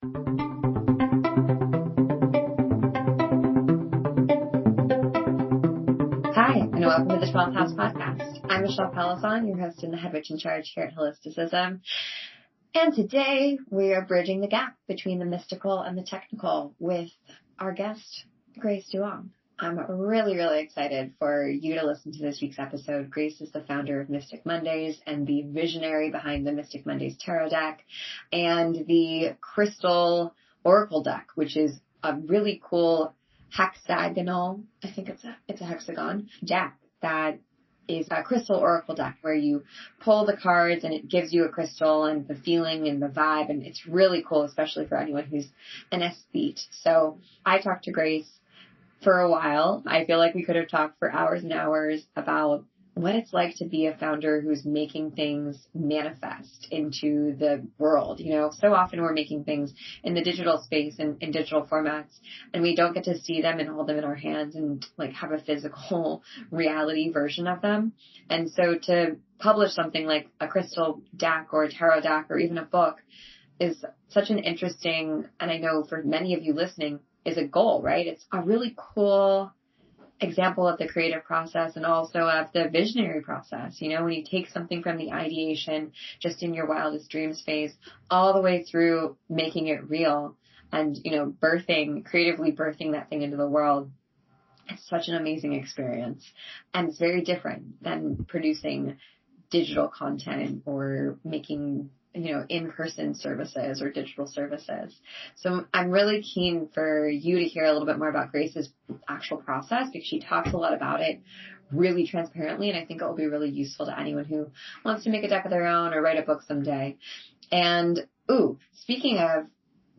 Hi, and welcome to the 12th House Podcast. I'm Michelle Pelison, your host and the head witch in charge here at Holisticism. And today we are bridging the gap between the mystical and the technical with our guest, Grace Duong. I'm really, really excited for you to listen to this week's episode. Grace is the founder of Mystic Mondays and the visionary behind the Mystic Mondays tarot deck and the crystal oracle deck, which is a really cool hexagonal, I think it's a hexagon deck that is a crystal oracle deck where you pull the cards and it gives you a crystal and the feeling and the vibe. And it's really cool, especially for anyone who's an aesthete. So I talked to Grace for a while. I feel like we could have talked for hours and hours about what it's like to be a founder who's making things manifest into the world. You know, so often we're making things in the digital space and in digital formats, and we don't get to see them and hold them in our hands and like have a physical reality version of them. And so to publish something like a crystal deck or a tarot deck or even a book is such an interesting, and I know for many of you listening, is a goal, right? It's a really cool example of the creative process and also of the visionary process. You know, when you take something from the ideation, just in your wildest dreams phase, all the way through making it real and, you know, creatively birthing that thing into the world. It's such an amazing experience. And it's very different than producing digital content or making, you know, in-person services or digital services. So I'm really keen for you to hear a little bit more about Grace's actual process because she talks a lot about it really transparently. And I think it will be really useful to anyone who wants to make a deck of their own or write a book someday. And, speaking of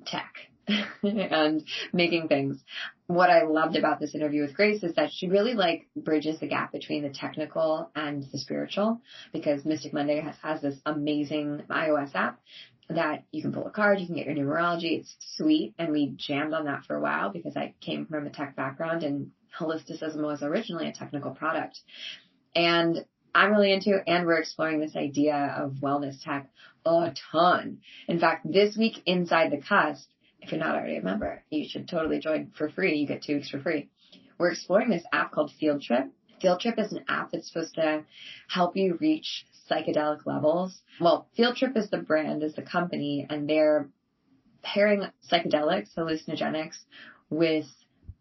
tech and making things, what I loved about this interview with Grace is that she really bridges the gap between the technical and the spiritual, because Mystic Monday has this amazing iOS app that you can pull a card, you can get your numerology. It's sweet. And we jammed on that for a while because I came from a tech background and Holisticism was originally a technical product. And I'm really into, and we're exploring this idea of wellness tech a ton. In fact, this week inside the Cusp, if you're not already a member, you should totally join for free. You get 2 weeks for free. We're exploring this app called Field Trip. Field Trip is an app that's supposed to help you reach psychedelic levels. Well, Field Trip is the brand, is the company, and they're pairing psychedelics, hallucinogenics, with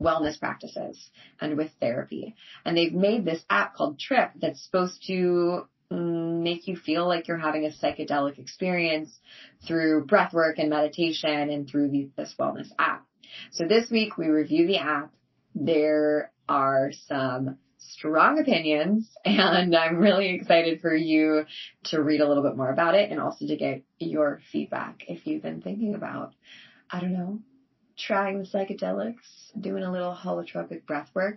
wellness practices and with therapy. And they've made this app called Trip that's supposed to make you feel like you're having a psychedelic experience through breath work and meditation and through this wellness app. So this week we review the app. There are some strong opinions and I'm really excited for you to read a little bit more about it and also to get your feedback if you've been thinking about, I don't know, trying the psychedelics, doing a little holotropic breath work.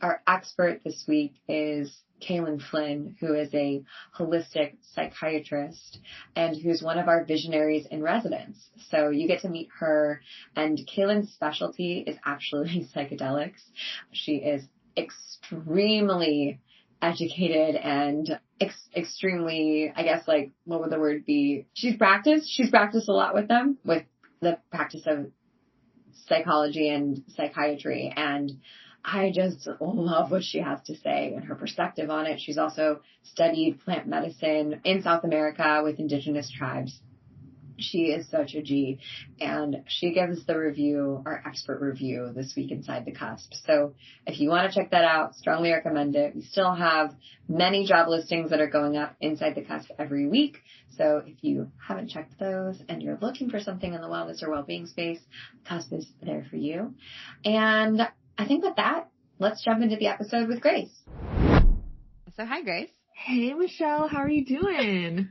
Our expert this week is Kaylin Flynn, who is a holistic psychiatrist and who's one of our visionaries in residence. So you get to meet her, and Kaylin's specialty is actually psychedelics. She is extremely educated and extremely, I guess, what would the word be? She's practiced a lot with them, with the practice of psychology and psychiatry, and I just love what she has to say and her perspective on it. She's also studied plant medicine in South America with indigenous tribes. She is such a G, and she gives the review, our expert review, this week inside the Cusp. So if you want to check that out, strongly recommend it. We still have many job listings that are going up inside the Cusp every week. So if you haven't checked those and you're looking for something in the wellness or well-being space, Cusp is there for you. And I think with that, let's jump into the episode with Grace. So hi, Grace. Hey, Michelle. How are you doing?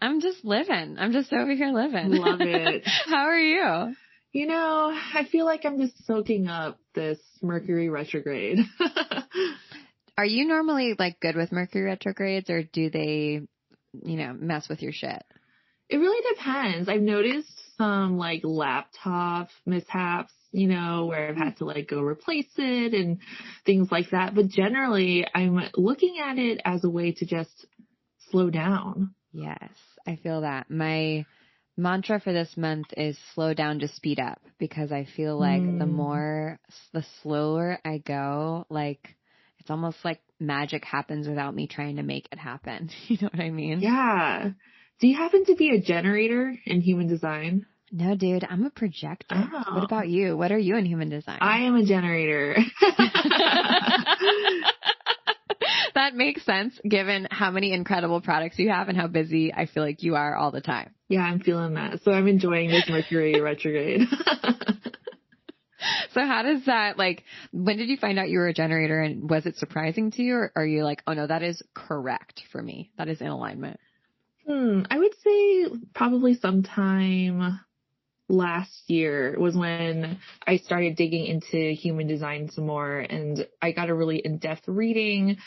I'm just living. I'm just over here living. Love it. How are you? You know, I feel like I'm just soaking up this Mercury retrograde. Are you normally good with Mercury retrogrades, or do they, mess with your shit? It really depends. I've noticed some laptop mishaps, where I've had to go replace it and things like that. But generally I'm looking at it as a way to just slow down. Yes, I feel that. My mantra for this month is slow down to speed up, because I feel like the slower I go, like it's almost like magic happens without me trying to make it happen. You know what I mean? Yeah. Do you happen to be a generator in human design? No, dude, I'm a projector. Oh. What about you? What are you in human design? I am a generator. That makes sense given how many incredible products you have and how busy I feel like you are all the time. Yeah, I'm feeling that. So I'm enjoying this Mercury retrograde. So how does that, like, when did you find out you were a generator, and was it surprising to you, or are you like, oh no, that is correct for me. That is in alignment. I would say probably sometime last year was when I started digging into human design some more, and I got a really in-depth reading,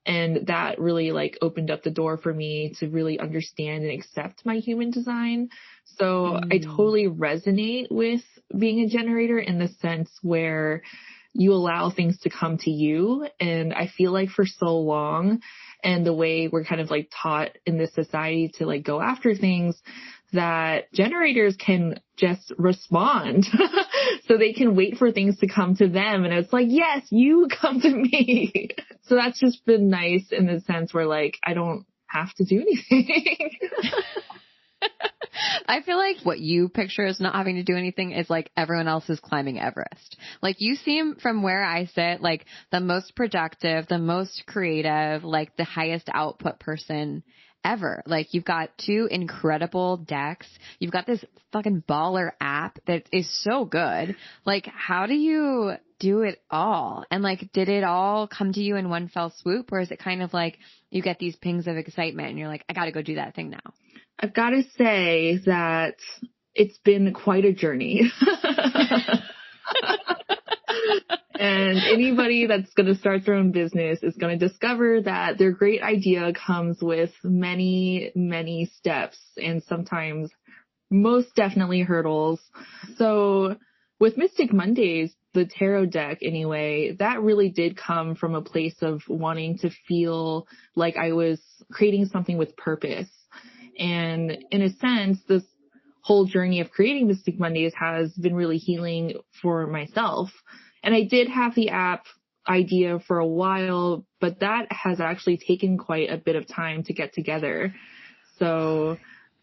and that really like opened up the door for me to really understand and accept my human design. So I totally resonate with being a generator in the sense where you allow things to come to you. And I feel like for so long, and the way we're kind of like taught in this society to like go after things, that generators can just respond. So they can wait for things to come to them. And it's like, yes, you come to me. So that's just been nice in the sense where like, I don't have to do anything. I feel like what you picture as not having to do anything is like everyone else is climbing Everest. Like you seem, from where I sit, like the most productive, the most creative, like the highest output person ever. Like you've got 2 incredible decks. You've got this fucking baller app that is so good. Like how do you do it all? And like, did it all come to you in one fell swoop, or is it kind of like you get these pings of excitement and you're like, I got to go do that thing now? I've got to say that it's been quite a journey. And anybody that's going to start their own business is going to discover that their great idea comes with many, many steps, and sometimes most definitely hurdles. So with Mystic Mondays, the tarot deck anyway, that really did come from a place of wanting to feel like I was creating something with purpose. And in a sense, this whole journey of creating Mystic Mondays has been really healing for myself. And I did have the app idea for a while, but that has actually taken quite a bit of time to get together. So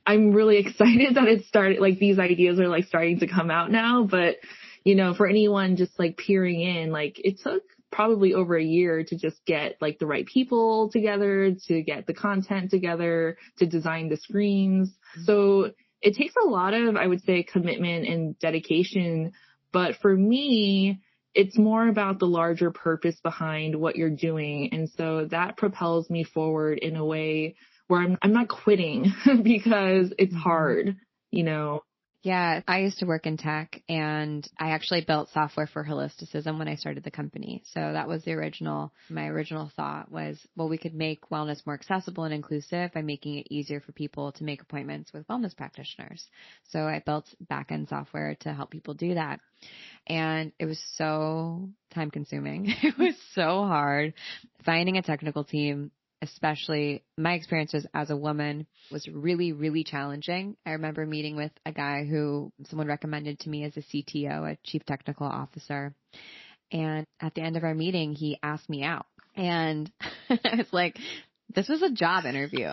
I'm really excited that it started, like these ideas are like starting to come out now. But, you know, for anyone just like peering in, like it took probably over a year to just get like the right people together, to get the content together, to design the screens. So it takes a lot of, I would say, commitment and dedication. But for me, it's more about the larger purpose behind what you're doing. And so that propels me forward in a way where I'm not quitting because it's hard, you know. Yeah, I used to work in tech, and I actually built software for Holisticism when I started the company. So that was my original thought was, well, we could make wellness more accessible and inclusive by making it easier for people to make appointments with wellness practitioners. So I built back-end software to help people do that. And it was so time consuming. It was so hard finding a technical team. Especially my experiences as a woman was really, really challenging. I remember meeting with a guy who someone recommended to me as a CTO, a chief technical officer. And at the end of our meeting, he asked me out. And I was like, this was a job interview.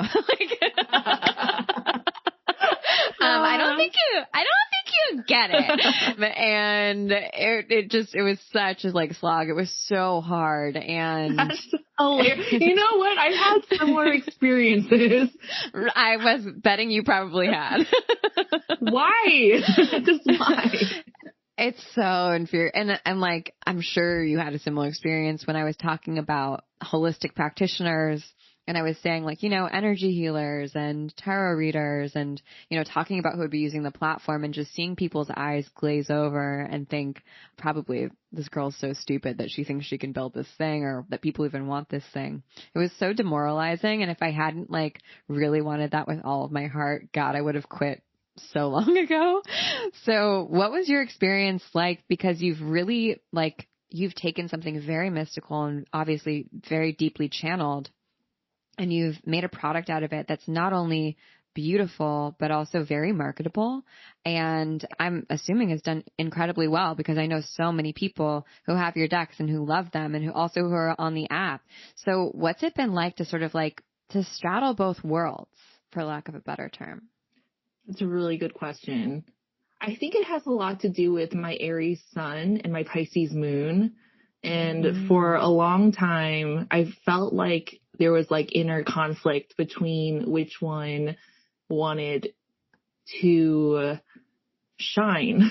I don't think you get it. And it was such a like slog. It was so hard. And that's hilarious. You know what? I've had similar experiences. I was betting you probably had. Why? Just why? It's so infuriating. And like, I'm sure you had a similar experience when I was talking about holistic practitioners. And I was saying like, you know, energy healers and tarot readers and, you know, talking about who would be using the platform and just seeing people's eyes glaze over and think probably this girl's so stupid that she thinks she can build this thing or that people even want this thing. It was so demoralizing. And if I hadn't like really wanted that with all of my heart, God, I would have quit so long ago. So what was your experience like? Because you've really like, you've taken something very mystical and obviously very deeply channeled, and you've made a product out of it that's not only beautiful, but also very marketable. And I'm assuming has done incredibly well because I know so many people who have your decks and who love them and who are on the app. So what's it been like to sort of like to straddle both worlds, for lack of a better term? It's a really good question. I think it has a lot to do with my Aries sun and my Pisces moon. And for a long time, I felt like there was like inner conflict between which one wanted to shine.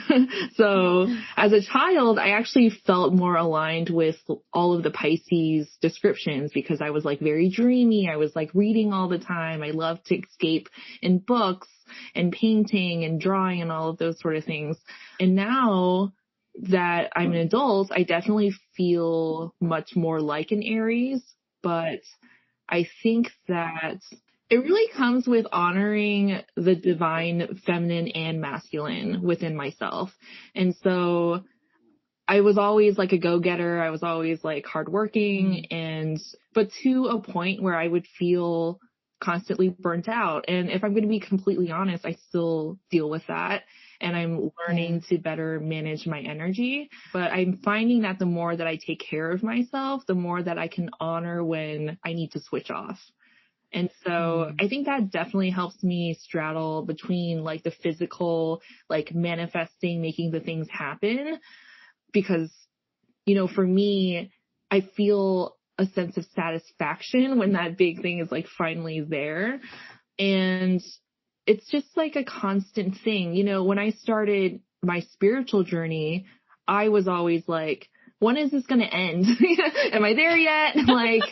So as a child, I actually felt more aligned with all of the Pisces descriptions because I was like very dreamy. I was like reading all the time. I loved to escape in books and painting and drawing and all of those sort of things. And now that I'm an adult, I definitely feel much more like an Aries, but I think that it really comes with honoring the divine feminine and masculine within myself. And so I was always like a go-getter. I was always like hardworking but to a point where I would feel constantly burnt out. And if I'm going to be completely honest, I still deal with that. And I'm learning to better manage my energy. But I'm finding that the more that I take care of myself, the more that I can honor when I need to switch off. And so I think that definitely helps me straddle between like the physical, like manifesting, making the things happen. Because, you know, for me, I feel a sense of satisfaction when that big thing is like finally there. And it's just like a constant thing. You know, when I started my spiritual journey, I was always like, when is this going to end? Am I there yet? Like,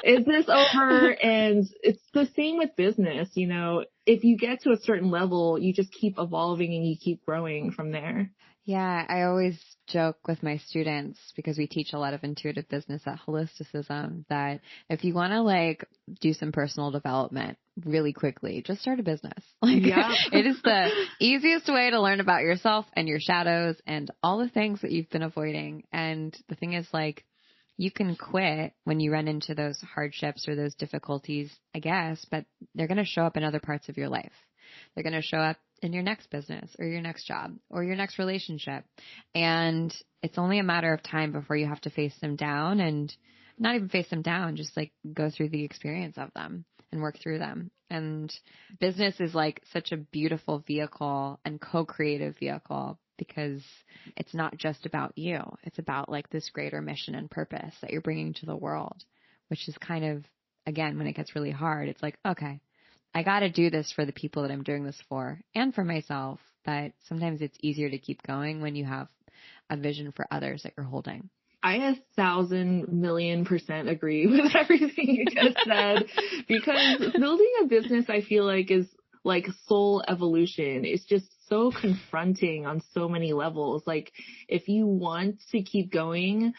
is this over? And it's the same with business. You know, if you get to a certain level, you just keep evolving and you keep growing from there. Yeah, I always joke with my students because we teach a lot of intuitive business at Holisticism that if you want to like do some personal development really quickly, just start a business. Like it is the easiest way to learn about yourself and your shadows and all the things that you've been avoiding. And the thing is like, you can quit when you run into those hardships or those difficulties, I guess, but they're going to show up in other parts of your life. They're going to show up in your next business or your next job or your next relationship. And it's only a matter of time before you have to face them down, and not even face them down, just like go through the experience of them and work through them. And business is like such a beautiful vehicle and co-creative vehicle because it's not just about you. It's about like this greater mission and purpose that you're bringing to the world, which is kind of, again, when it gets really hard, it's like, okay, I got to do this for the people that I'm doing this for and for myself. But sometimes it's easier to keep going when you have a vision for others that you're holding. I 1,000,000,000% agree with everything you just said, because building a business, I feel like, is like soul evolution. It's just so confronting on so many levels. Like, if you want to keep going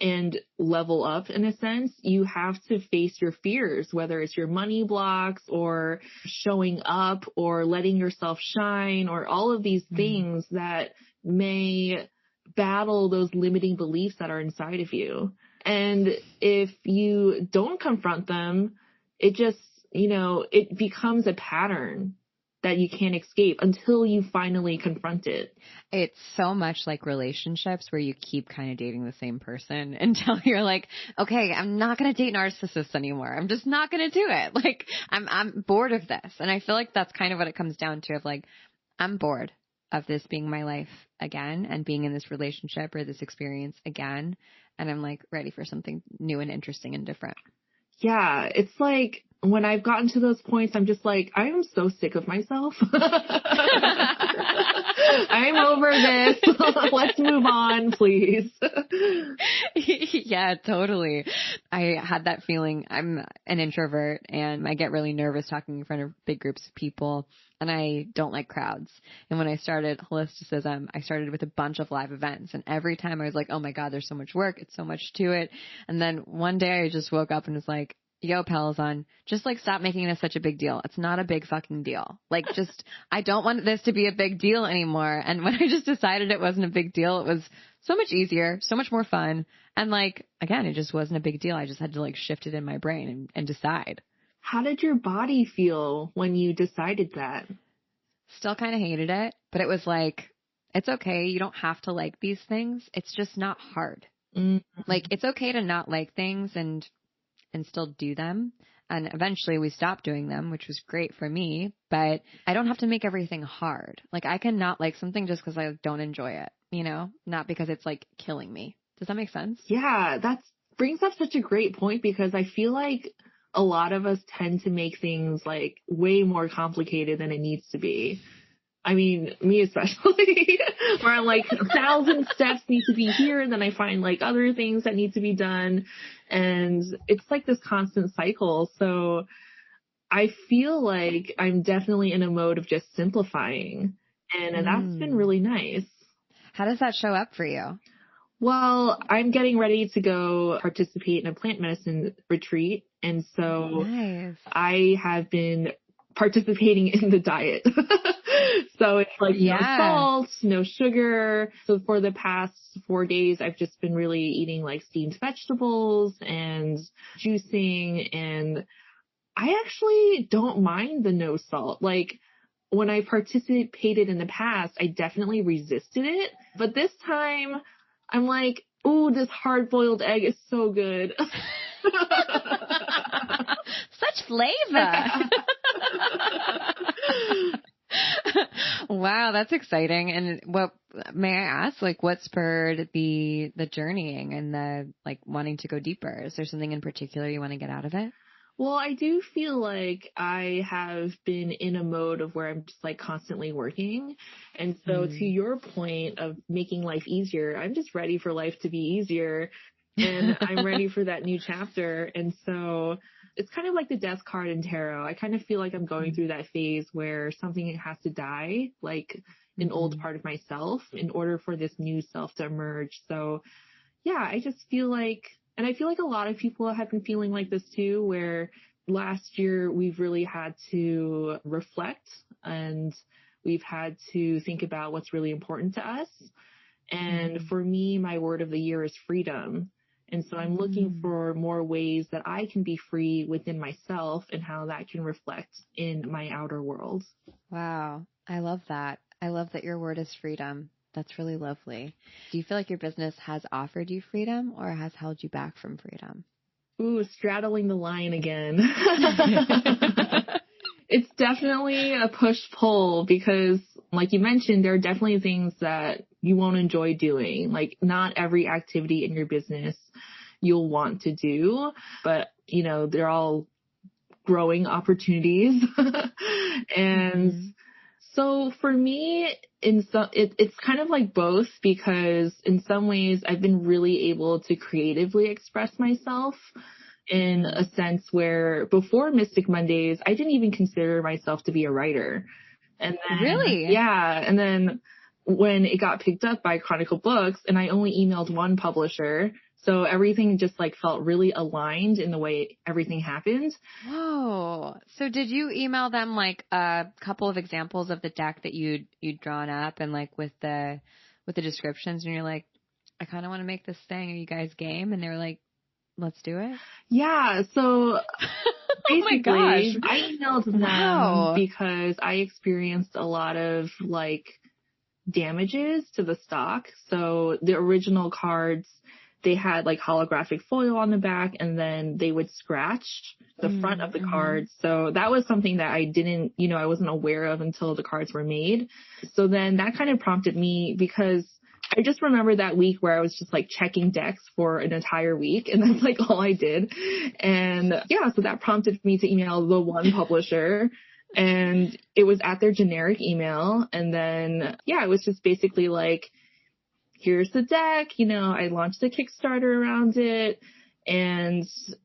and level up in a sense, you have to face your fears, whether it's your money blocks or showing up or letting yourself shine or all of these things that may battle those limiting beliefs that are inside of you. And if you don't confront them, it just, you know, it becomes a pattern that you can't escape until you finally confront it. It's so much like relationships where you keep kind of dating the same person until you're like, okay, I'm not going to date narcissists anymore. I'm just not going to do it. Like, I'm bored of this. And I feel like that's kind of what it comes down to, of like, I'm bored of this being my life again and being in this relationship or this experience again. And I'm like ready for something new and interesting and different. Yeah, it's like when I've gotten to those points, I'm just like, I am so sick of myself. I'm over this. Let's move on, please. Yeah, totally. I had that feeling. I'm an introvert and I get really nervous talking in front of big groups of people, and I don't like crowds. And when I started Holisticism, I started with a bunch of live events, and every time I was like, oh my God, there's so much work. It's so much to it. And then one day I just woke up and was like, yo, Pelazon, just like stop making this such a big deal. It's not a big fucking deal. Like, just, I don't want this to be a big deal anymore. And when I just decided it wasn't a big deal, it was so much easier, so much more fun. And like, again, it just wasn't a big deal. I just had to like shift it in my brain and decide. How did your body feel when you decided that? Still kind of hated it, but it was like, it's okay. You don't have to like these things. It's just not hard. Mm-hmm. Like, it's okay to not like things and still do them. And eventually we stopped doing them, which was great for me, but I don't have to make everything hard. Like, I can not like something just because I don't enjoy it, you know, not because it's like killing me. Does that make sense? Yeah, that brings up such a great point, because I feel like a lot of us tend to make things like way more complicated than it needs to be. I mean, me especially, where I'm like 1,000 steps need to be here, and then I find like other things that need to be done. And it's like this constant cycle. So I feel like I'm definitely in a mode of just simplifying. And that's been really nice. How does that show up for you? Well, I'm getting ready to go participate in a plant medicine retreat. And so Nice. I have been participating in the diet. So it's like no salt, no sugar. So for the past 4 days, I've just been really eating like steamed vegetables and juicing. And I actually don't mind the no salt. Like, when I participated in the past, I definitely resisted it. But this time I'm like, ooh, this hard-boiled egg is so good. Such flavor. Wow, that's exciting. And what, may I ask, like, what spurred the journeying and the like wanting to go deeper? Is there something in particular you want to get out of it? Well, I do feel like I have been in a mode of where I'm just like constantly working. And so to your point of making life easier, I'm just ready for life to be easier, and I'm ready for that new chapter. And so it's kind of like the death card in tarot. I kind of feel like I'm going through that phase where something has to die, like an old part of myself, in order for this new self to emerge. So yeah, I just feel like, and I feel like a lot of people have been feeling like this too, where last year we've really had to reflect, and we've had to think about what's really important to us. And for me, my word of the year is freedom. And so I'm looking for more ways that I can be free within myself, and how that can reflect in my outer world. Wow. I love that. I love that your word is freedom. That's really lovely. Do you feel like your business has offered you freedom or has held you back from freedom? Ooh, straddling the line again. It's definitely a push-pull, because like you mentioned, there are definitely things that you won't enjoy doing. Like, not every activity in your business you'll want to do, but you know, they're all growing opportunities. And so for me, it's kind of like both, because in some ways I've been really able to creatively express myself in a sense where before Mystic Mondays, I didn't even consider myself to be a writer. And then, really? Yeah. And then when it got picked up by Chronicle Books, and I only emailed one publisher, so everything just like felt really aligned in the way everything happened. Whoa. So did you email them like a couple of examples of the deck that you'd drawn up, and like with the descriptions, and you're like, I kind of want to make this thing. Are you guys game? And they were like, let's do it. Yeah. So basically, oh my gosh. I emailed them because I experienced a lot of like damages to the stock. So the original cards, they had like holographic foil on the back, and then they would scratch the front of the cards. So that was something that I didn't, I wasn't aware of until the cards were made. So then that kind of prompted me, because I just remember that week where I was just like checking decks for an entire week, and that's like all I did. And yeah, so that prompted me to email the one publisher, and it was at their generic email. And then, yeah, it was just basically like, here's the deck, I launched a Kickstarter around it, and,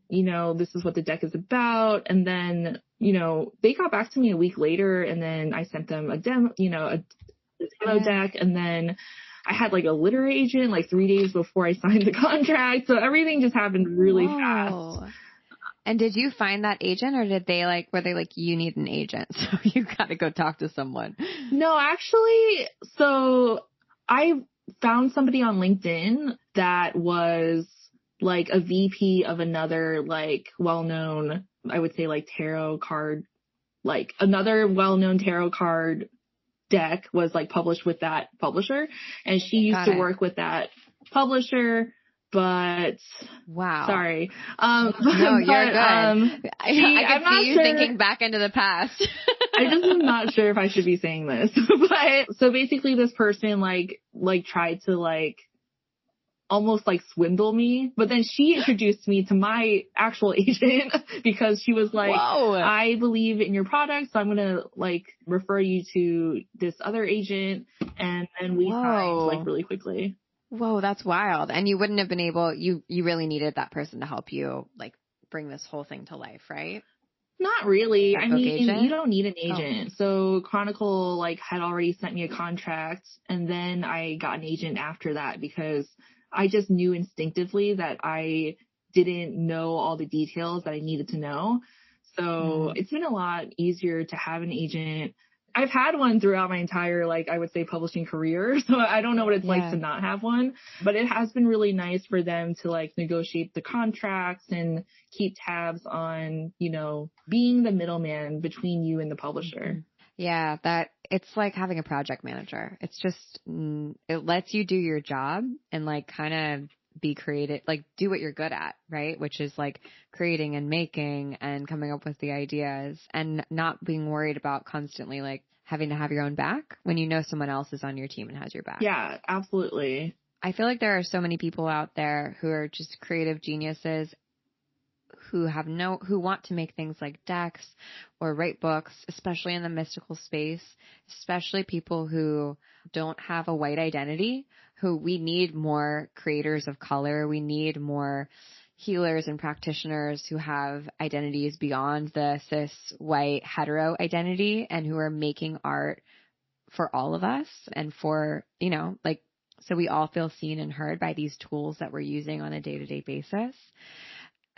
this is what the deck is about. And then, they got back to me a week later, and then I sent them a demo, a demo deck. And then I had like a literary agent like 3 days before I signed the contract. So everything just happened really fast. And did you find that agent, or did they were they like, you need an agent, so you got to go talk to someone? No, actually, so I found somebody on LinkedIn that was like a VP of another like well-known I would say like tarot card, like another well-known tarot card deck was like published with that publisher, and she used to work with that publisher. But wow, sorry, no, you're good. I can see you thinking back into the past. I just am not sure if I should be saying this, but so basically this person like tried to like almost like swindle me, but then she introduced me to my actual agent because she was like, whoa, I believe in your product, so I'm going to like refer you to this other agent. And then we signed like really quickly. Whoa, that's wild. And you wouldn't have been able, you really needed that person to help you like bring this whole thing to life, right? Not really. I mean, agent? You don't need an agent. So Chronicle like had already sent me a contract, and then I got an agent after that because I just knew instinctively that I didn't know all the details that I needed to know. So it's been a lot easier to have an agent. I've had one throughout my entire, like, I would say publishing career. So I don't know what it's like to not have one, but it has been really nice for them to like negotiate the contracts and keep tabs on, you know, being the middleman between you and the publisher. Yeah, that it's like having a project manager. It's just, it lets you do your job and like kind of be creative, like do what you're good at, right? Which is like creating and making and coming up with the ideas and not being worried about constantly like having to have your own back when you know someone else is on your team and has your back. Yeah, absolutely. I feel like there are so many people out there who are just creative geniuses who want to make things like decks or write books, especially in the mystical space, especially people who don't have a white identity, who we need more creators of color. We need more healers and practitioners who have identities beyond the cis white hetero identity and who are making art for all of us and for, you know, like, so we all feel seen and heard by these tools that we're using on a day-to-day basis.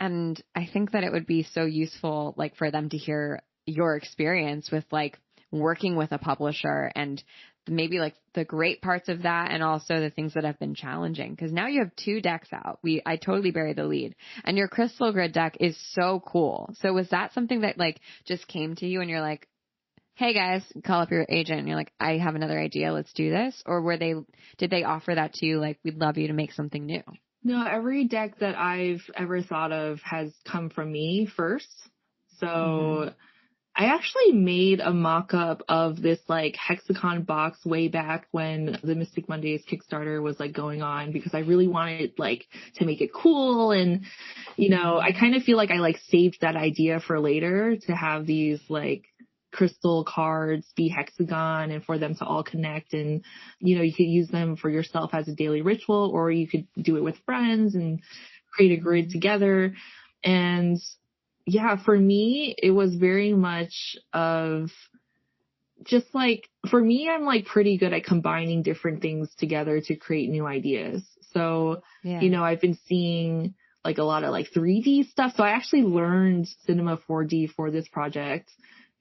And I think that it would be so useful, like, for them to hear your experience with, like, working with a publisher and maybe, like, the great parts of that and also the things that have been challenging. Because now you have 2 decks out. I totally buried the lead. And your crystal grid deck is so cool. So was that something that, like, just came to you and you're like, hey, guys, call up your agent and you're like, I have another idea. Let's do this? Or did they offer that to you, like, we'd love you to make something new? No, every deck that I've ever thought of has come from me first. So I actually made a mock-up of this like hexagon box way back when the Mystic Mondays Kickstarter was like going on because I really wanted like to make it cool. And, you know, I kind of feel like I like saved that idea for later to have these like crystal cards be hexagon and for them to all connect, and you know, you could use them for yourself as a daily ritual, or you could do it with friends and create a grid together. And yeah, for me it was very much of just like, for me, I'm like pretty good at combining different things together to create new ideas. So you know, I've been seeing like a lot of like 3D stuff, so I actually learned Cinema 4D for this project.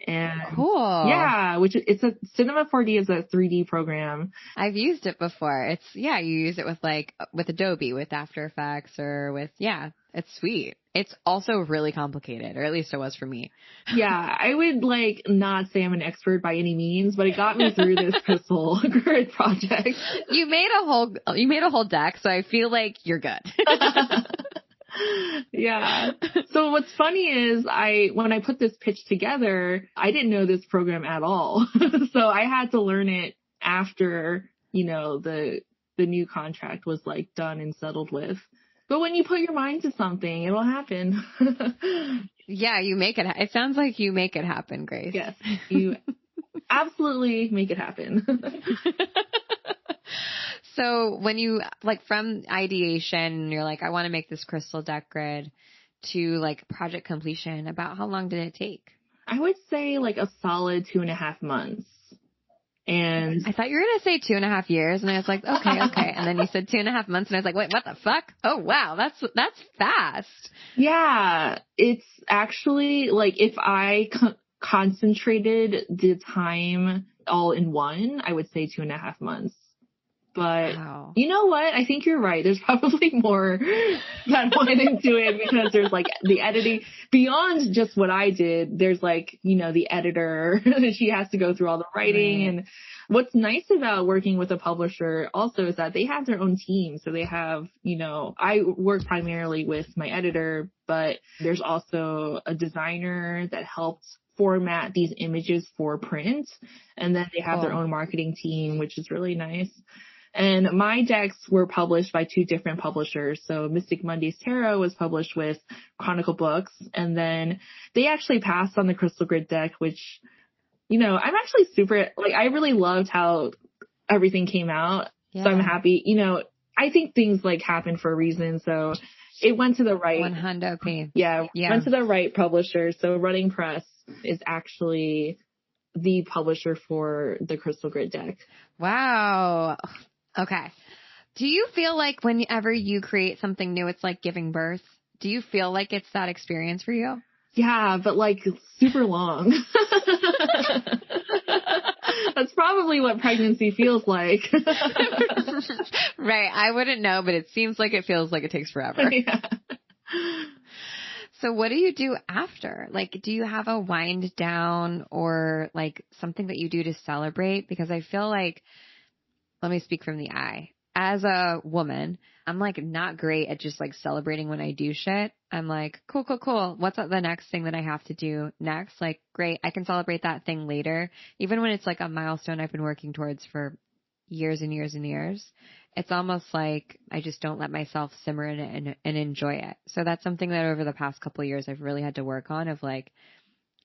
And cool. Yeah, it's a Cinema 4D is a 3D program. I've used it before. You use it with Adobe, with After Effects, or with, it's sweet. It's also really complicated, or at least it was for me. Yeah, I would like not say I'm an expert by any means, but it got me through this crystal grid project. You made a whole deck, so I feel like you're good. Yeah. So what's funny is when I put this pitch together, I didn't know this program at all. So I had to learn it after, you know, the new contract was like done and settled with. But when you put your mind to something, it'll happen. Yeah, you make it. It sounds like you make it happen, Grace. Yes, you absolutely make it happen. So when you, like, from ideation, you're like, I want to make this crystal deck grid, to like project completion, about how long did it take? I would say like a solid 2.5 months. And I thought you were going to say 2.5 years, and I was like, okay. And then you said 2.5 months, and I was like, wait, what the fuck? Oh, wow. That's fast. Yeah. It's actually like, if I concentrated the time all in one, I would say 2.5 months. But Wow. you know what? I think you're right. There's probably more that went into it because there's like the editing beyond just what I did. There's like, the editor, she has to go through all the writing. Right. And what's nice about working with a publisher also is that they have their own team. So they have, I work primarily with my editor, but there's also a designer that helps format these images for print. And then they have their own marketing team, which is really nice. And my decks were published by 2 different publishers. So Mystic Monday's Tarot was published with Chronicle Books. And then they actually passed on the Crystal Grid deck, which, I'm actually I really loved how everything came out. Yeah. So I'm happy, I think things happen for a reason. So it went to the right. 100p. Yeah. Went to the right publisher. So Running Press is actually the publisher for the Crystal Grid deck. Wow. Okay. Do you feel like whenever you create something new, it's like giving birth? Do you feel like it's that experience for you? Yeah, but super long. That's probably what pregnancy feels like. Right. I wouldn't know, but it seems like it feels like it takes forever. Yeah. So what do you do after? Do you have a wind down or something that you do to celebrate? Because I feel like, let me speak from the I. As a woman, I'm not great at just celebrating when I do shit. I'm cool. What's the next thing that I have to do next? Great. I can celebrate that thing later. Even when it's a milestone I've been working towards for years and years and years. It's almost like I just don't let myself simmer in it and enjoy it. So that's something that over the past couple of years I've really had to work on of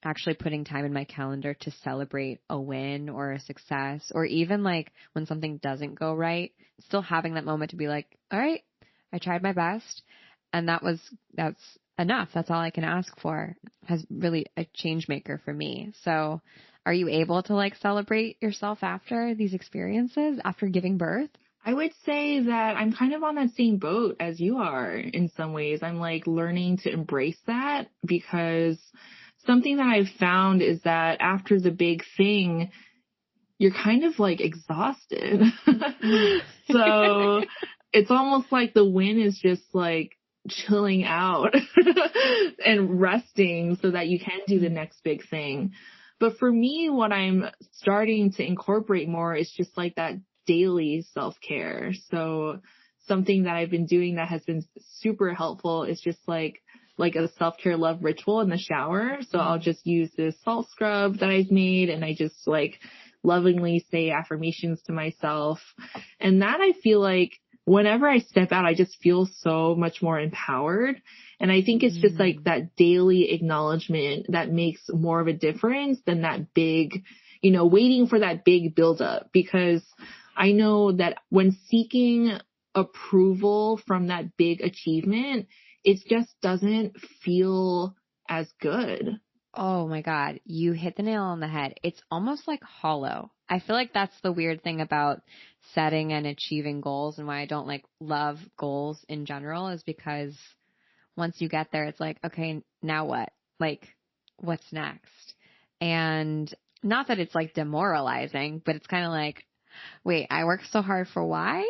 actually putting time in my calendar to celebrate a win or a success, or even when something doesn't go right, still having that moment to be all right, I tried my best. And that's enough. That's all I can ask for. Has really a change maker for me. So are you able to celebrate yourself after these experiences, after giving birth? I would say that I'm kind of on that same boat as you are in some ways. I'm learning to embrace that, because something that I've found is that after the big thing, you're kind of exhausted. So it's almost like the win is just chilling out and resting so that you can do the next big thing. But for me, what I'm starting to incorporate more is just that daily self-care. So something that I've been doing that has been super helpful is just like a self-care love ritual in the shower. So I'll just use this salt scrub that I've made, and I just lovingly say affirmations to myself. And that I feel whenever I step out, I just feel so much more empowered. And I think it's just that daily acknowledgement that makes more of a difference than that big, waiting for that big buildup. Because I know that when seeking approval from that big achievement, it just doesn't feel as good. Oh my God, you hit the nail on the head. It's almost hollow. I feel that's the weird thing about setting and achieving goals, and why I don't love goals in general, is because once you get there, it's okay, now what? What's next? And not that it's demoralizing, but it's kind of wait, I worked so hard for why?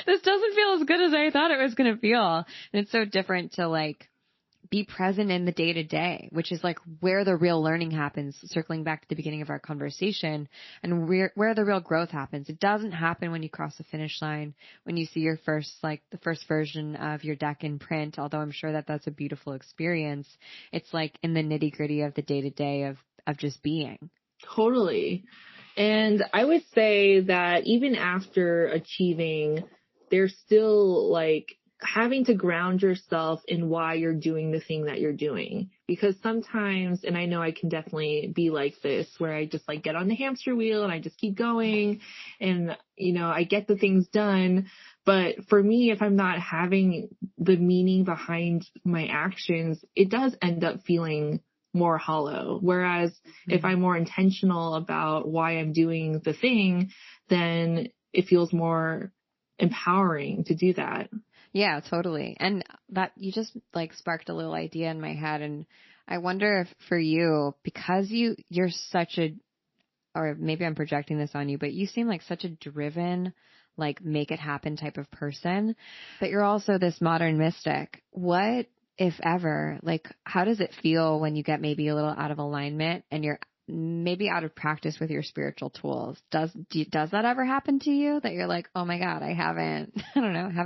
This doesn't feel as good as I thought it was going to feel. And it's so different to be present in the day to day, which is where the real learning happens, circling back to the beginning of our conversation, and where the real growth happens. It doesn't happen when you cross the finish line, when you see your first, the first version of your deck in print, although I'm sure that that's a beautiful experience. It's in the nitty gritty of the day to day of just being. Totally. And I would say that even after achieving, there's still having to ground yourself in why you're doing the thing that you're doing. Because sometimes, and I know I can definitely be like this, where I just get on the hamster wheel and I just keep going and, I get the things done. But for me, if I'm not having the meaning behind my actions, it does end up feeling more hollow. Whereas if I'm more intentional about why I'm doing the thing, then it feels more empowering to do that. Yeah, totally. And that you just sparked a little idea in my head. And I wonder if for you, because you're such a, or maybe I'm projecting this on you, but you seem like such a driven, like make it happen type of person, but you're also this modern mystic. What, if ever, like, how does it feel when you get maybe a little out of alignment and you're maybe out of practice with your spiritual tools? Does that ever happen to you that you're like, oh my God, I haven't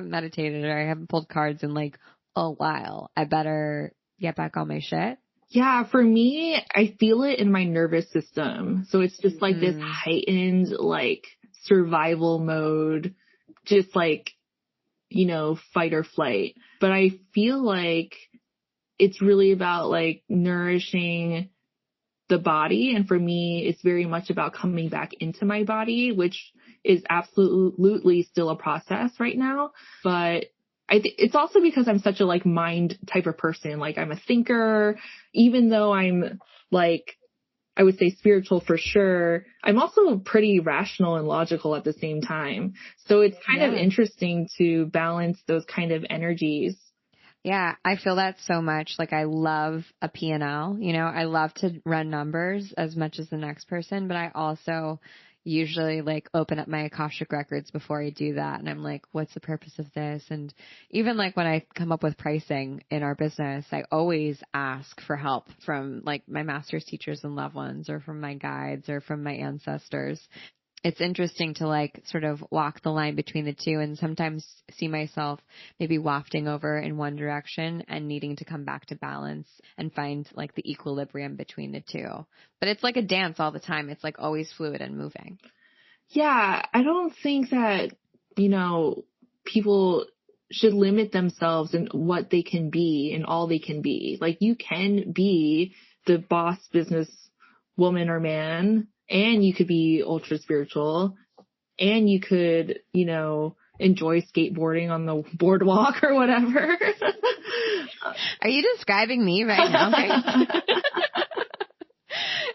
meditated or I haven't pulled cards in like a while. I better get back on my shit? Yeah, for me, I feel it in my nervous system. So it's just like this heightened, like, survival mode, just like, you know, fight or flight. But I feel like it's really about like nourishing the body. And for me, it's very much about coming back into my body, which is absolutely still a process right now. But I think it's also because I'm such a like mind type of person. Like I'm a thinker, even though I'm like, I would say spiritual for sure. I'm also pretty rational and logical at the same time. So it's kind of interesting to balance those kind of energies. Yeah, I feel that so much. Like I love a P&L, you know, I love to run numbers as much as the next person, but I also usually like open up my Akashic records before I do that. And I'm like, what's the purpose of this? And even like when I come up with pricing in our business, I always ask for help from like my master's teachers and loved ones or from my guides or from my ancestors. It's interesting to like sort of walk the line between the two and sometimes see myself maybe wafting over in one direction and needing to come back to balance and find like the equilibrium between the two. But it's like a dance all the time. It's like always fluid and moving. Yeah, I don't think that, you know, people should limit themselves in what they can be and all they can be. Like you can be the boss business woman or man, and you could be ultra spiritual, and you could, you know, enjoy skateboarding on the boardwalk or whatever. Are you describing me right now?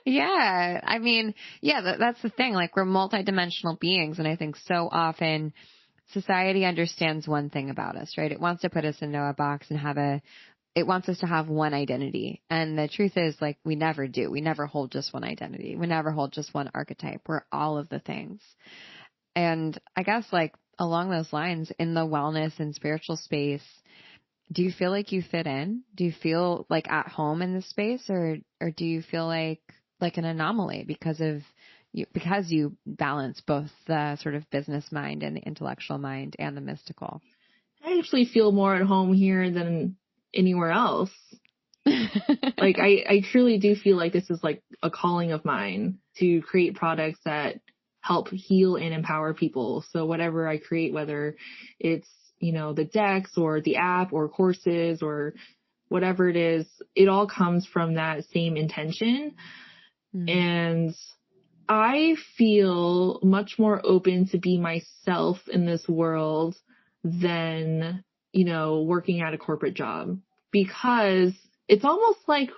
Yeah. I mean, yeah, that's the thing. Like we're multidimensional beings. And I think so often society understands one thing about us, right? It wants to put us into a box and it wants us to have one identity. And the truth is like, we never do. We never hold just one identity. We never hold just one archetype. We're all of the things. And I guess like along those lines in the wellness and spiritual space, do you feel like you fit in? Do you feel like at home in this space or do you feel like an anomaly because you balance both the sort of business mind and the intellectual mind and the mystical? I actually feel more at home here than anywhere else. Like I truly do feel like this is like a calling of mine to create products that help heal and empower people. So whatever I create, whether it's, you know, the decks or the app or courses or whatever it is, it all comes from that same intention. And I feel much more open to be myself in this world than, you know, working at a corporate job, because it's almost like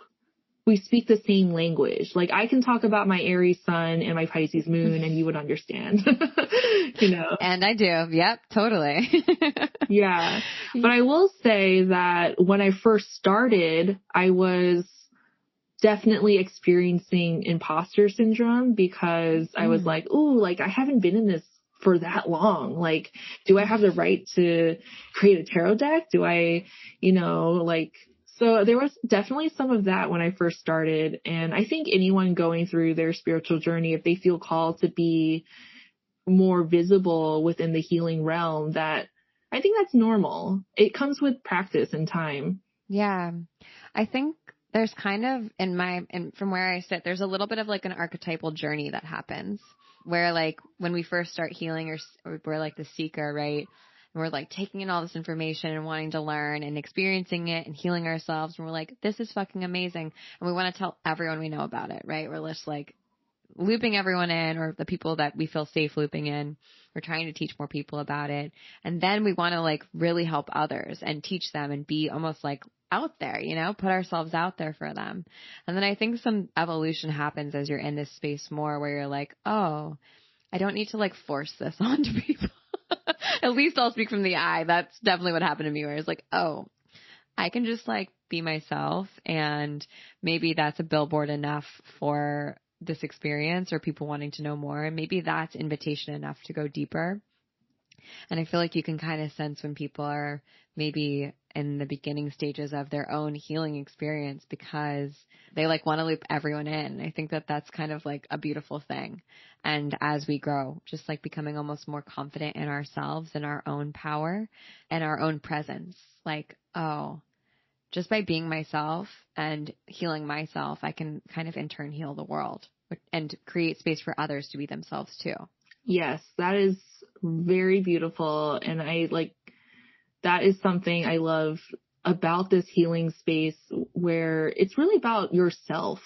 we speak the same language. Like I can talk about my Aries sun and my Pisces moon and you would understand, you know? And I do. Yep, totally. Yeah. But I will say that when I first started, I was definitely experiencing imposter syndrome because I was like, ooh, like I haven't been in this for that long. Like, do I have the right to create a tarot deck? Do I, you know, like, so there was definitely some of that when I first started. And I think anyone going through their spiritual journey, if they feel called to be more visible within the healing realm, that I think that's normal. It comes with practice and time. Yeah. I think there's kind of and from where I sit, there's a little bit of like an archetypal journey that happens where like when we first start healing or we're like the seeker, right? And we're like taking in all this information and wanting to learn and experiencing it and healing ourselves. And we're like, this is fucking amazing. And we want to tell everyone we know about it, right? We're just like looping everyone in, or the people that we feel safe looping in. We're trying to teach more people about it. And then we want to like really help others and teach them and be almost like out there, you know, put ourselves out there for them. And then I think some evolution happens as you're in this space more where you're like, oh, I don't need to like force this onto people. At least I'll speak from the eye. That's definitely what happened to me, where it's like, oh, I can just like be myself, and maybe that's a billboard enough for this experience or people wanting to know more. And maybe that's invitation enough to go deeper. And I feel like you can kind of sense when people are maybe in the beginning stages of their own healing experience because they like want to loop everyone in. I think that that's kind of like a beautiful thing. And as we grow, just like becoming almost more confident in ourselves and our own power and our own presence, like, oh, just by being myself and healing myself, I can kind of in turn heal the world and create space for others to be themselves too. Yes, that is very beautiful. And that is something I love about this healing space where it's really about yourself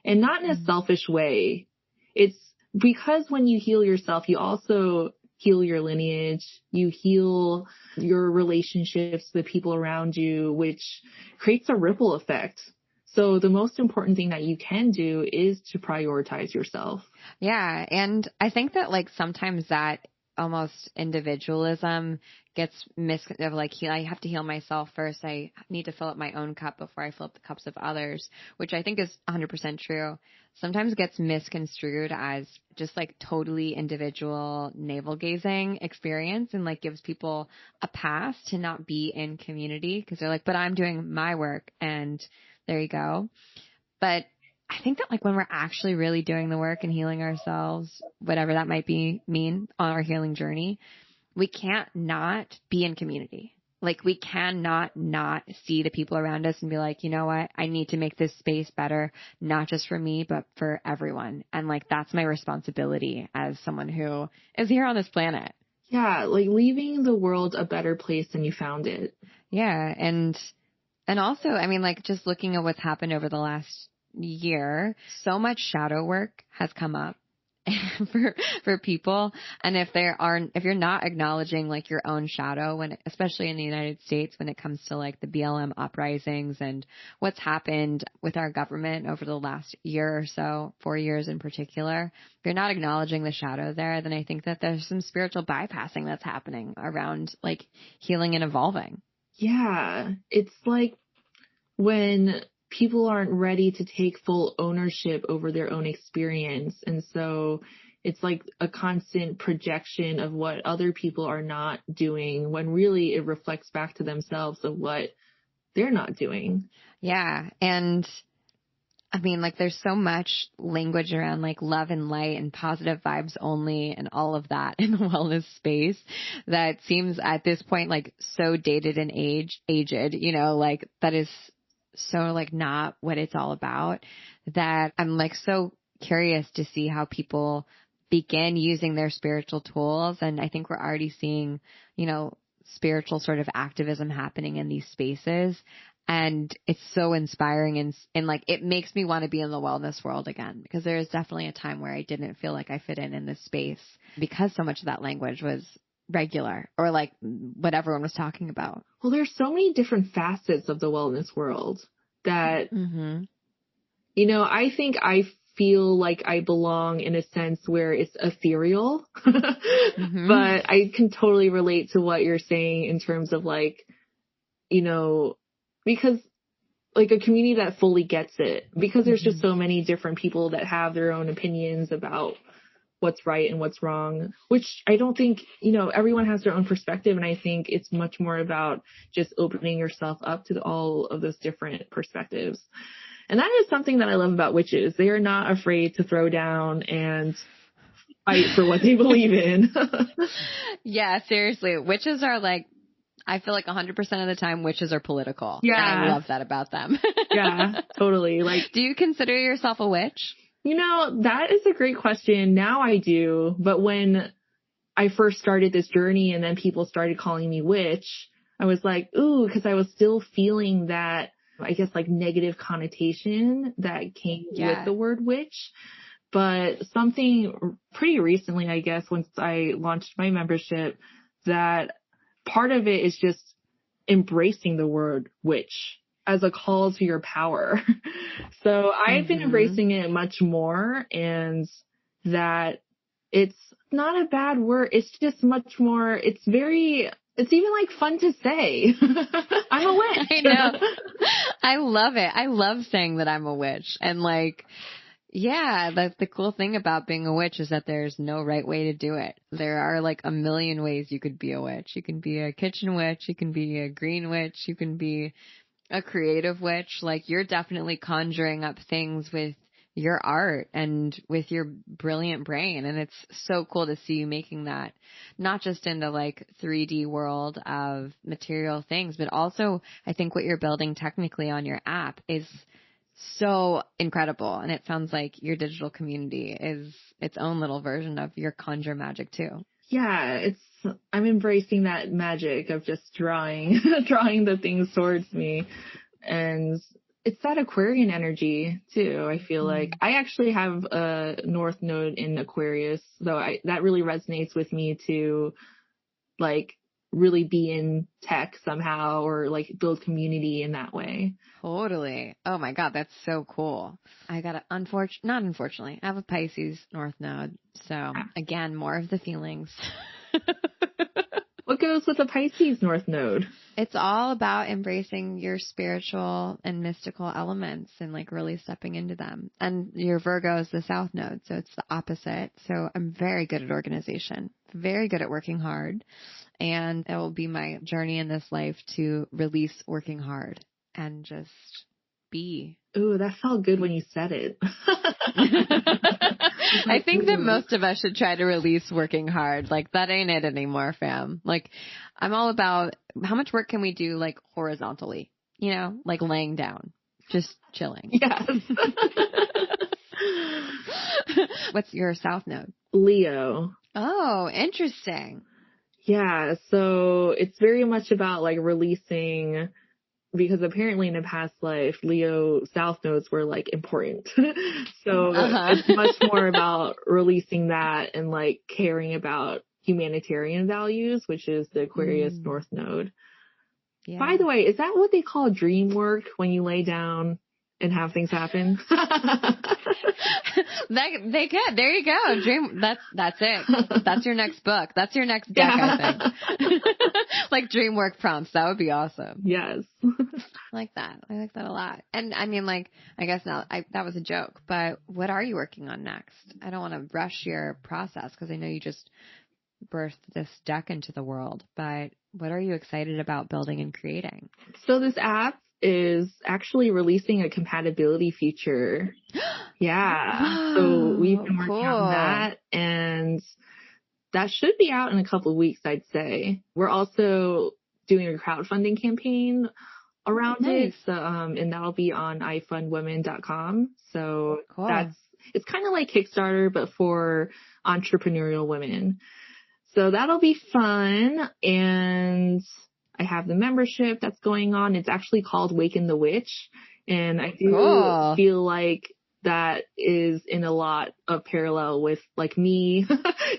and not in a selfish way. It's because when you heal yourself, you also heal your lineage, you heal your relationships with people around you, which creates a ripple effect. So the most important thing that you can do is to prioritize yourself. Yeah. And I think that like sometimes that almost individualism gets I have to heal myself first. I need to fill up my own cup before I fill up the cups of others, which I think is 100% true. Sometimes gets misconstrued as just like totally individual navel gazing experience and like gives people a pass to not be in community because they're like, but I'm doing my work and there you go. But I think that like when we're actually really doing the work and healing ourselves, whatever that might mean on our healing journey, we can't not be in community. Like we cannot not see the people around us and be like, you know what? I need to make this space better, not just for me, but for everyone. And like, that's my responsibility as someone who is here on this planet. Yeah. Like leaving the world a better place than you found it. Yeah. And also, I mean, like just looking at what's happened over the last year, so much shadow work has come up for people. And if you're not acknowledging like your own shadow especially in the United States, when it comes to like the BLM uprisings and what's happened with our government over the last year or so, 4 years in particular, if you're not acknowledging the shadow there, then I think that there's some spiritual bypassing that's happening around like healing and evolving. Yeah. It's like when people aren't ready to take full ownership over their own experience. And so it's like a constant projection of what other people are not doing when really it reflects back to themselves of what they're not doing. Yeah. And I mean, like there's so much language around like love and light and positive vibes only and all of that in the wellness space that seems at this point like so dated and aged, you know, like that is so like not what it's all about, that I'm like so curious to see how people begin using their spiritual tools. And I think we're already seeing, you know, spiritual sort of activism happening in these spaces. And it's so inspiring and like it makes me want to be in the wellness world again, because there is definitely a time where I didn't feel like I fit in this space because so much of that language was regular or like what everyone was talking about. Well, there's so many different facets of the wellness world that, you know, I think I feel like I belong in a sense where it's ethereal, but I can totally relate to what you're saying in terms of like, you know, because like a community that fully gets it, because there's just so many different people that have their own opinions about what's right and what's wrong, which I don't think, you know, everyone has their own perspective. And I think it's much more about just opening yourself up to all of those different perspectives. And that is something that I love about witches. They are not afraid to throw down and fight for what they believe in. Yeah, seriously. Witches are like, I feel like 100% of the time witches are political. Yeah. And I love that about them. Yeah, totally. Like, do you consider yourself a witch? You know, that is a great question. Now I do. But when I first started this journey and then people started calling me witch, I was like, ooh, because I was still feeling that, I guess, like negative connotation that came with the word witch. But something pretty recently, I guess, once I launched my membership, that part of it is just embracing the word witch as a call to your power. So I've been embracing it much more, and that it's not a bad word. It's just much more, it's even like fun to say. I'm a witch. I know. I love it. I love saying that I'm a witch. And like, Yeah, that's the cool thing about being a witch is that there's no right way to do it. There are like a million ways you could be a witch. You can be a kitchen witch, you can be a green witch, you can be a creative witch. Like you're definitely conjuring up things with your art and with your brilliant brain. And it's so cool to see you making that, not just in the like 3D world of material things, but also I think what you're building technically on your app is so incredible. And it sounds like your digital community is its own little version of your conjure magic too. Yeah, I'm embracing that magic of just drawing the things towards me. And it's that Aquarian energy too. I feel like I actually have a North Node in Aquarius, so that really resonates with me to like really be in tech somehow or like build community in that way. Totally. Oh my God, that's so cool. I got not unfortunately, I have a Pisces North Node. So again, more of the feelings. What goes with a Pisces North Node? It's all about embracing your spiritual and mystical elements and like really stepping into them. And your Virgo is the South Node, so it's the opposite. So I'm very good at organization, very good at working hard. And it will be my journey in this life to release working hard and just be. Ooh, that felt good when you said it. I think that most of us should try to release working hard. Like that ain't it anymore, fam. Like I'm all about how much work can we do like horizontally, you know, like laying down, just chilling. Yes. What's your South Node? Leo. Oh, interesting. Yeah. So it's very much about like releasing, because apparently in a past life, Leo South Nodes were like important. So it's much more about releasing that and like caring about humanitarian values, which is the Aquarius North Node. Yeah. By the way, is that what they call dream work when you lay down and have things happen? They could. There you go. Dream. That's it. That's your next book. That's your next deck, I think. Like dream work prompts. That would be awesome. Yes. I like that a lot. And I mean, like, I guess now that was a joke, but what are you working on next? I don't want to rush your process because I know you just birthed this deck into the world, but what are you excited about building and creating? So this app is actually releasing a compatibility feature. Yeah. Whoa, so we've been working on that, and that should be out in a couple of weeks, I'd say. We're also doing a crowdfunding campaign around it. So, and that'll be on ifundwomen.com. So it's kind of like Kickstarter, but for entrepreneurial women. So that'll be fun. And I have the membership that's going on. It's actually called Waken the Witch. And I do feel like that is in a lot of parallel with like me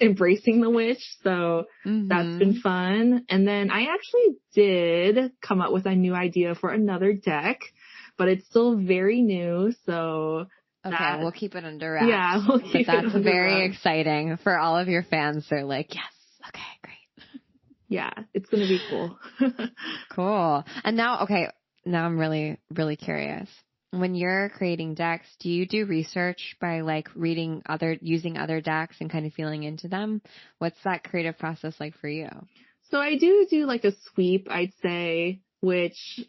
embracing the witch. So that's been fun. And then I actually did come up with a new idea for another deck, but it's still very new. So okay, we'll keep it under wraps. Yeah, we'll keep but it that's under very wraps. Exciting for all of your fans. They're like, yes, okay, great. Yeah, it's going to be cool. Cool. And now I'm really, really curious. When you're creating decks, do you do research by like using other decks and kind of feeling into them? What's that creative process like for you? So I do like a sweep, I'd say, which,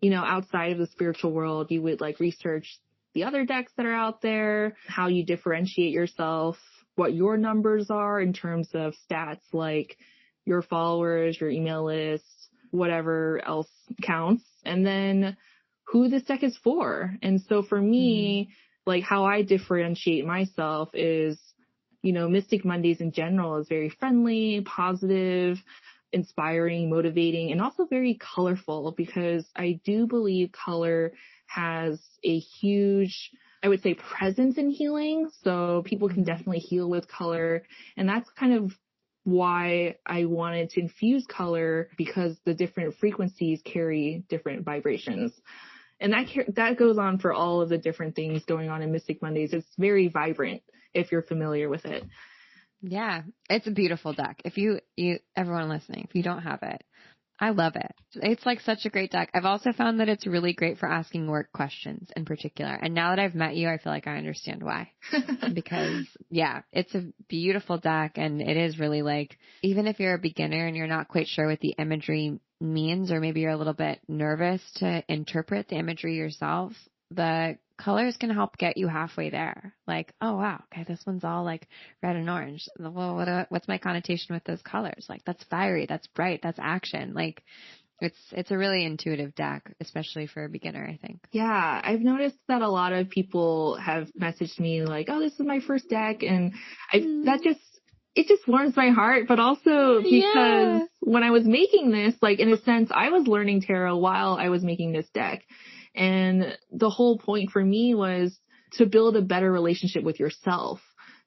you know, outside of the spiritual world, you would like research the other decks that are out there, how you differentiate yourself, what your numbers are in terms of stats like your followers, your email list, whatever else counts, and then who this deck is for. And so for me, like how I differentiate myself is, you know, Mystic Mondays in general is very friendly, positive, inspiring, motivating, and also very colorful, because I do believe color has a huge, I would say, presence in healing. So people can definitely heal with color. And that's kind of why I wanted to infuse color, because the different frequencies carry different vibrations. And that goes on for all of the different things going on in Mystic Mondays. It's very vibrant if you're familiar with it. Yeah, it's a beautiful deck. If you everyone listening, if you don't have it, I love it. It's like such a great deck. I've also found that it's really great for asking work questions in particular. And now that I've met you, I feel like I understand why. Because yeah, it's a beautiful deck, and it is really like, even if you're a beginner and you're not quite sure what the imagery means, or maybe you're a little bit nervous to interpret the imagery yourself, the colors can help get you halfway there. Like, oh wow, okay, this one's all like red and orange. Well, what's my connotation with those colors? Like, that's fiery, that's bright, that's action. Like, it's a really intuitive deck, especially for a beginner, I think. Yeah, I've noticed that a lot of people have messaged me like, "Oh, this is my first deck," and it just warms my heart. But also because when I was making this, like, in a sense, I was learning tarot while I was making this deck. And the whole point for me was to build a better relationship with yourself.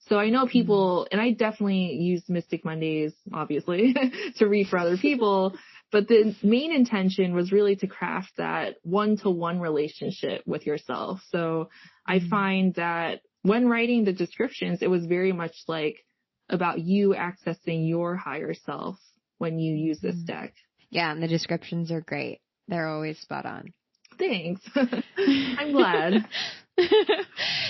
So I know people, and I definitely use Mystic Mondays, obviously, to read for other people. But the main intention was really to craft that one-to-one relationship with yourself. So I find that when writing the descriptions, it was very much like about you accessing your higher self when you use this deck. Yeah, and the descriptions are great. They're always spot on. Thanks. I'm glad.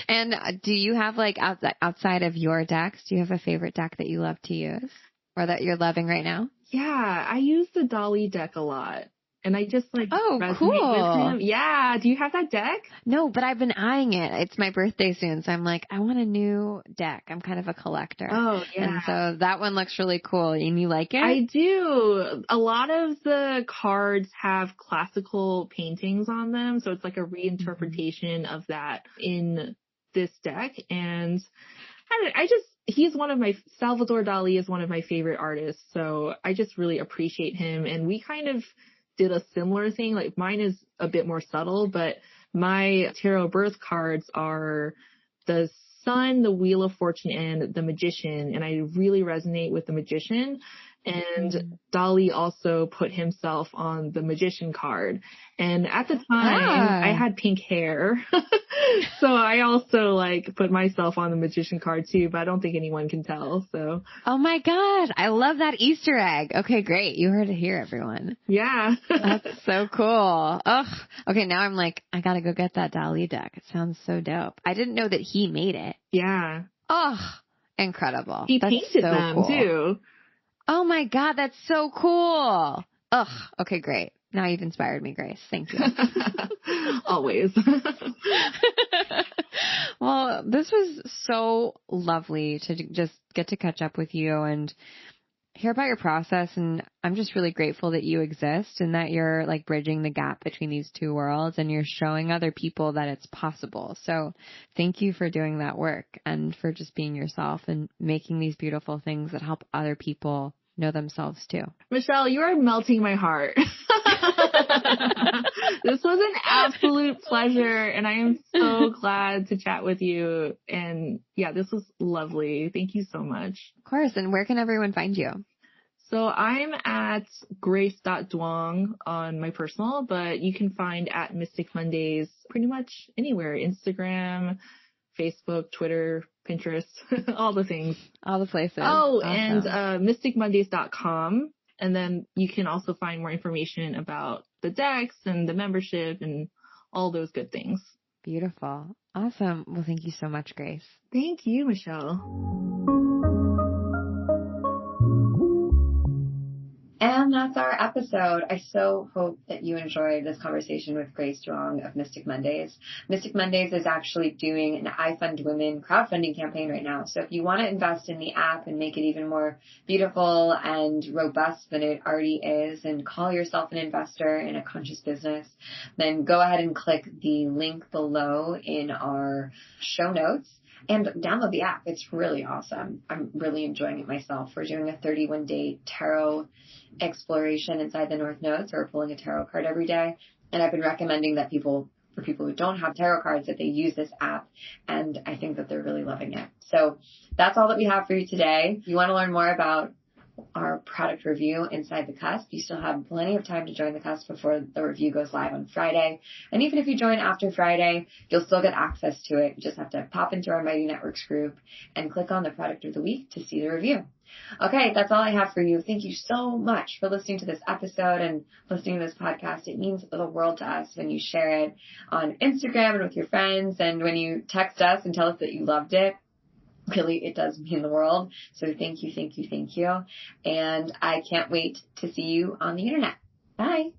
And do you have, like, outside of your decks, do you have a favorite deck that you love to use or that you're loving right now? Yeah, I use the Dolly deck a lot. And I just like resonate cool. with him. Yeah. Do you have that deck? No, but I've been eyeing it. It's my birthday soon. So I'm like, I want a new deck. I'm kind of a collector. Oh, yeah. And so that one looks really cool. And you like it? I do. A lot of the cards have classical paintings on them. So it's like a reinterpretation of that in this deck. And Salvador Dali is one of my favorite artists. So I just really appreciate him. And we kind of did a similar thing. Like, mine is a bit more subtle, but my tarot birth cards are the Sun, the Wheel of Fortune, and the Magician. And I really resonate with the Magician. And Dali also put himself on the Magician card. And at the time, I had pink hair. So I also like put myself on the Magician card too, but I don't think anyone can tell. So. Oh my God. I love that Easter egg. Okay, great. You heard it here, everyone. Yeah. That's so cool. Ugh. Okay. Now I'm like, I got to go get that Dali deck. It sounds so dope. I didn't know that he made it. Yeah. Oh, incredible. He painted them too. Oh my God. That's so cool. Ugh. Okay, great. Now you've inspired me, Grace. Thank you. Always. Well, this was so lovely to just get to catch up with you and hear about your process. And I'm just really grateful that you exist and that you're like bridging the gap between these two worlds and you're showing other people that it's possible. So thank you for doing that work and for just being yourself and making these beautiful things that help other people know themselves too. Michelle, you are melting my heart. This was an absolute pleasure, and I am so glad to chat with you. And yeah, this was lovely. Thank you so much. Of course. And where can everyone find you? So I'm at Grace.Duong on my personal, but you can find at Mystic Mondays pretty much anywhere. Instagram, Facebook, Twitter, Pinterest, all the things. All the places. Oh, awesome. And mysticmondays.com. And then you can also find more information about the decks and the membership and all those good things. Beautiful. Awesome. Well, thank you so much, Grace. Thank you, Michelle. And that's our episode. I so hope that you enjoyed this conversation with Grace Duong of Mystic Mondays. Mystic Mondays is actually doing an I Fund Women crowdfunding campaign right now. So if you want to invest in the app and make it even more beautiful and robust than it already is and call yourself an investor in a conscious business, then go ahead and click the link below in our show notes and download the app. It's really awesome. I'm really enjoying it myself. We're doing a 31-day tarot exploration inside the North Node. So we're pulling a tarot card every day. And I've been recommending that for people who don't have tarot cards, that they use this app. And I think that they're really loving it. So that's all that we have for you today. If you want to learn more about our product review inside the cusp. You still have plenty of time to join the cusp before the review goes live on Friday. And even if you join after Friday, you'll still get access to it. You just have to pop into our Mighty Networks group and click on the product of the week to see the review. Okay, that's all I have for you. Thank you so much for listening to this episode and listening to this podcast. It means the world to us when you share it on Instagram and with your friends, and when you text us and tell us that you loved it. Really, it does mean the world. So thank you, thank you, thank you. And I can't wait to see you on the internet. Bye.